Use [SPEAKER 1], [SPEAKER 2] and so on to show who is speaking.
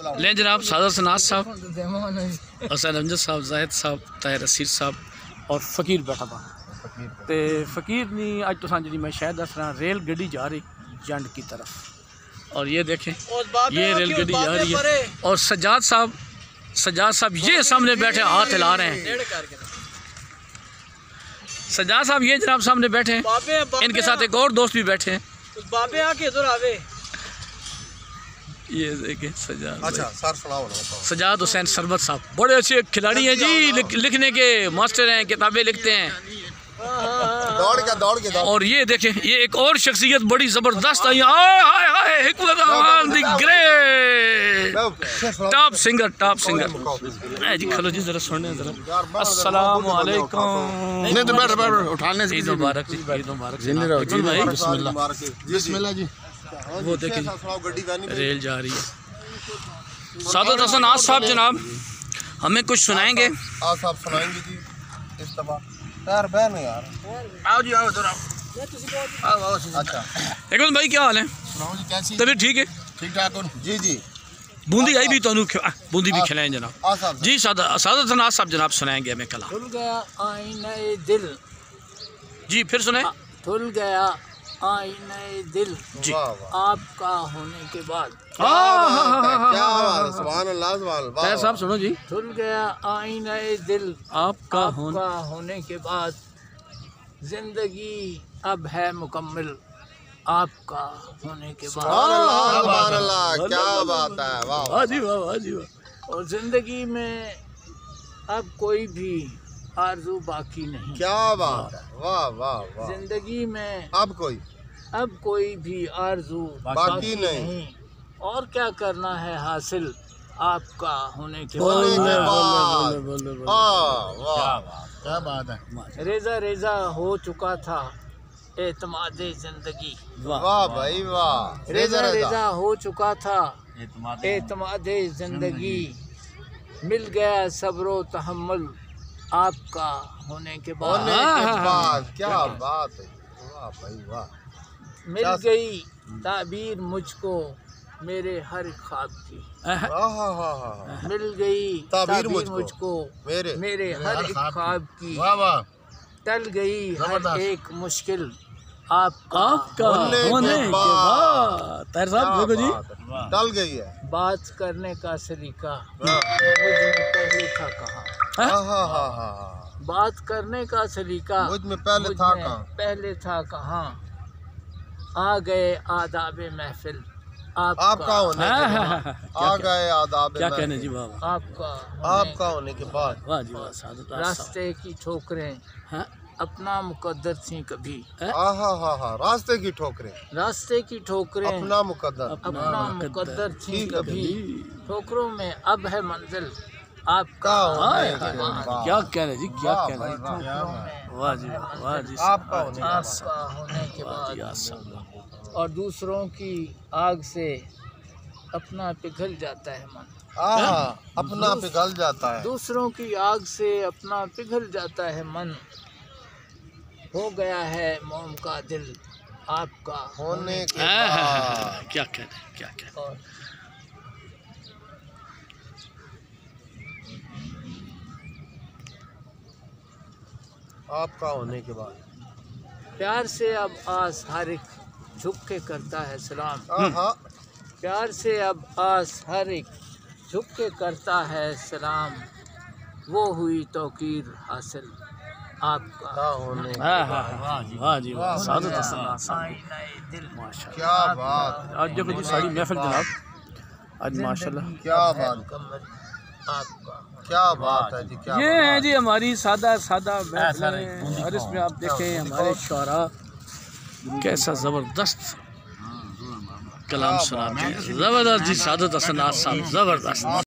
[SPEAKER 1] लें जनाब सादर सनाज साहब, हसन अमजद साहब, जाहिद साहब, ताहिर असीर साहब और फ़कीर बैठा था। तो फ़कीर ने अज तो जी मैं शायद दस रहा रेल गड्डी जा रही जंड की तरफ, और ये देखें ये रेल गड्डी जा रही है और सज्जाद साहब ये सामने बैठे हाथ हिला रहे हैं। सज्जाद साहब ये जनाब सामने बैठे हैं, इनके साथ एक और दोस्त भी बैठे हैं।
[SPEAKER 2] बाबे आके इधर आवे।
[SPEAKER 1] ये देखें सज्जाद,
[SPEAKER 3] अच्छा सर सुनाओ।
[SPEAKER 1] सज्जाद हुसैन सरबत साहब बड़े अच्छे खिलाड़ी हैं जी, लिखने के मास्टर हैं, किताबें लिखते हैं।
[SPEAKER 3] दौड़ के
[SPEAKER 1] और ये देखें ये एक और शख्सियत बड़ी ज़बरदस्त आई, टॉप सिंगर जी। खलो जी जरा सुनने जरा। अस्सलाम वालेकुम।
[SPEAKER 3] नहीं तो बैठ उठाने से
[SPEAKER 1] ईद मुबारक जी, ईद मुबारक जी।
[SPEAKER 3] बिस्मिल्लाह जी।
[SPEAKER 1] वो देखें रेल जा रही है। सादत हसन आज साहब जनाब हमें कुछ सुनाएंगे।
[SPEAKER 3] आज साहब सुनाएंगे जी इस दफा यार बहन यार।
[SPEAKER 2] आओ जी आओ इधर आओ।
[SPEAKER 3] अच्छा
[SPEAKER 1] एकमल भाई क्या हाल है?
[SPEAKER 3] सुनाओ जी कैसी?
[SPEAKER 1] तबीयत ठीक है?
[SPEAKER 3] ठीक ठाक हो जी जी।
[SPEAKER 1] बूंदी आई भी तो बूंदी भी खिलाएं जनाब जी। सादत हसन आज साहब जनाब सुनाएंगे हमें कला।
[SPEAKER 2] खुल गया आईना दिल
[SPEAKER 1] जी, फिर सुनाए।
[SPEAKER 2] खुल गया आईना दिल
[SPEAKER 1] जी
[SPEAKER 2] आपका होने के बाद।
[SPEAKER 3] क्या बात है, सुभान अल्लाह सुभान अल्लाह।
[SPEAKER 1] साहब सुनो जी।
[SPEAKER 2] खुल गया आईना दिल
[SPEAKER 1] आपका
[SPEAKER 2] होने के बाद, जिंदगी अब है मुकम्मल आपका होने के बाद।
[SPEAKER 3] सुभान अल्लाह क्या बात है, वाह
[SPEAKER 1] जी वाह, वाह जी वाह।
[SPEAKER 2] और जिंदगी में अब कोई भी आरज़ू बाकी नहीं।
[SPEAKER 3] क्या बात है, वाह वाह वाह।
[SPEAKER 2] जिंदगी में
[SPEAKER 3] अब कोई
[SPEAKER 2] भी आरज़ू
[SPEAKER 3] बाकी नहीं।
[SPEAKER 2] और क्या करना है हासिल आपका होने के
[SPEAKER 3] होने के
[SPEAKER 2] बाद।
[SPEAKER 3] बाद। क्या बात है।
[SPEAKER 2] रेजा रेजा हो चुका था एतमादे जिंदगी।
[SPEAKER 3] वाह भाई वाह।
[SPEAKER 2] रेजा रेजा हो चुका था एतमादे जिंदगी। मिल गया सब्रो तहम्मुल आपका होने के बाद।
[SPEAKER 3] क्या बात है, वाह भाई वाह।
[SPEAKER 2] मिल गई ताबीर मुझको मेरे हर ख्वाब की। मिल गई ताबीर मुझको मेरे हर ख्वाब की। टल गई हर एक मुश्किल आपका
[SPEAKER 1] होने के बाद। ताहिर साहब देखो जी,
[SPEAKER 3] टल गई है।
[SPEAKER 2] बात करने का सलीका मुझ में पहले था कहाँ। बात करने का सलीका
[SPEAKER 3] मुझ में पहले था कहाँ।
[SPEAKER 2] आ गए आदाबे महफिल
[SPEAKER 3] आपका होने के बाद। आ गए आदाब
[SPEAKER 1] क्या कहने जी बाबा
[SPEAKER 3] आपका होने के बाद।
[SPEAKER 1] वाह जी वाह। सादत
[SPEAKER 2] रास्ते की ठोकरें अपना मुकद्दर थी कभी।
[SPEAKER 3] रास्ते की ठोकरें अपना मुकद्दर
[SPEAKER 2] थी कभी। ठोकरों में अब है मंजिल आपका
[SPEAKER 3] होने के बाद।
[SPEAKER 1] क्या कहने जी, क्या कहने। वाह जी वाह जी।
[SPEAKER 3] आपका
[SPEAKER 2] होने के बाद। और दूसरों की आग से अपना पिघल जाता है मन।
[SPEAKER 3] अपना पिघल जाता है।
[SPEAKER 2] दूसरों की आग से अपना पिघल जाता है मन। हो गया है मोम का दिल आपका होने के बाद।
[SPEAKER 1] क्या कहने, क्या कहने।
[SPEAKER 3] आपका होने के बाद।
[SPEAKER 2] प्यार से अब आस हर एक झुक के करता है सलाम। प्यार से अब आस हर एक झुक के करता है सलाम। वो हुई तौकीर हासिल आपका होने के बाद।
[SPEAKER 1] वाह जी वाह। सादत हसन
[SPEAKER 3] माशाल्लाह क्या बात।
[SPEAKER 1] आज देखो जी सारी महफिल जनाब आज माशाल्लाह
[SPEAKER 3] क्या बात
[SPEAKER 2] आपका।
[SPEAKER 3] क्या बात है जी। क्या
[SPEAKER 1] ये है जी हमारी सादा महफिल। और इसमें आप देखें हमारे शुअरा कैसा ज़बरदस्त कलाम सुनाते हैं। ज़बरदस्त जी सादत हसन साहब ज़बरदस्त।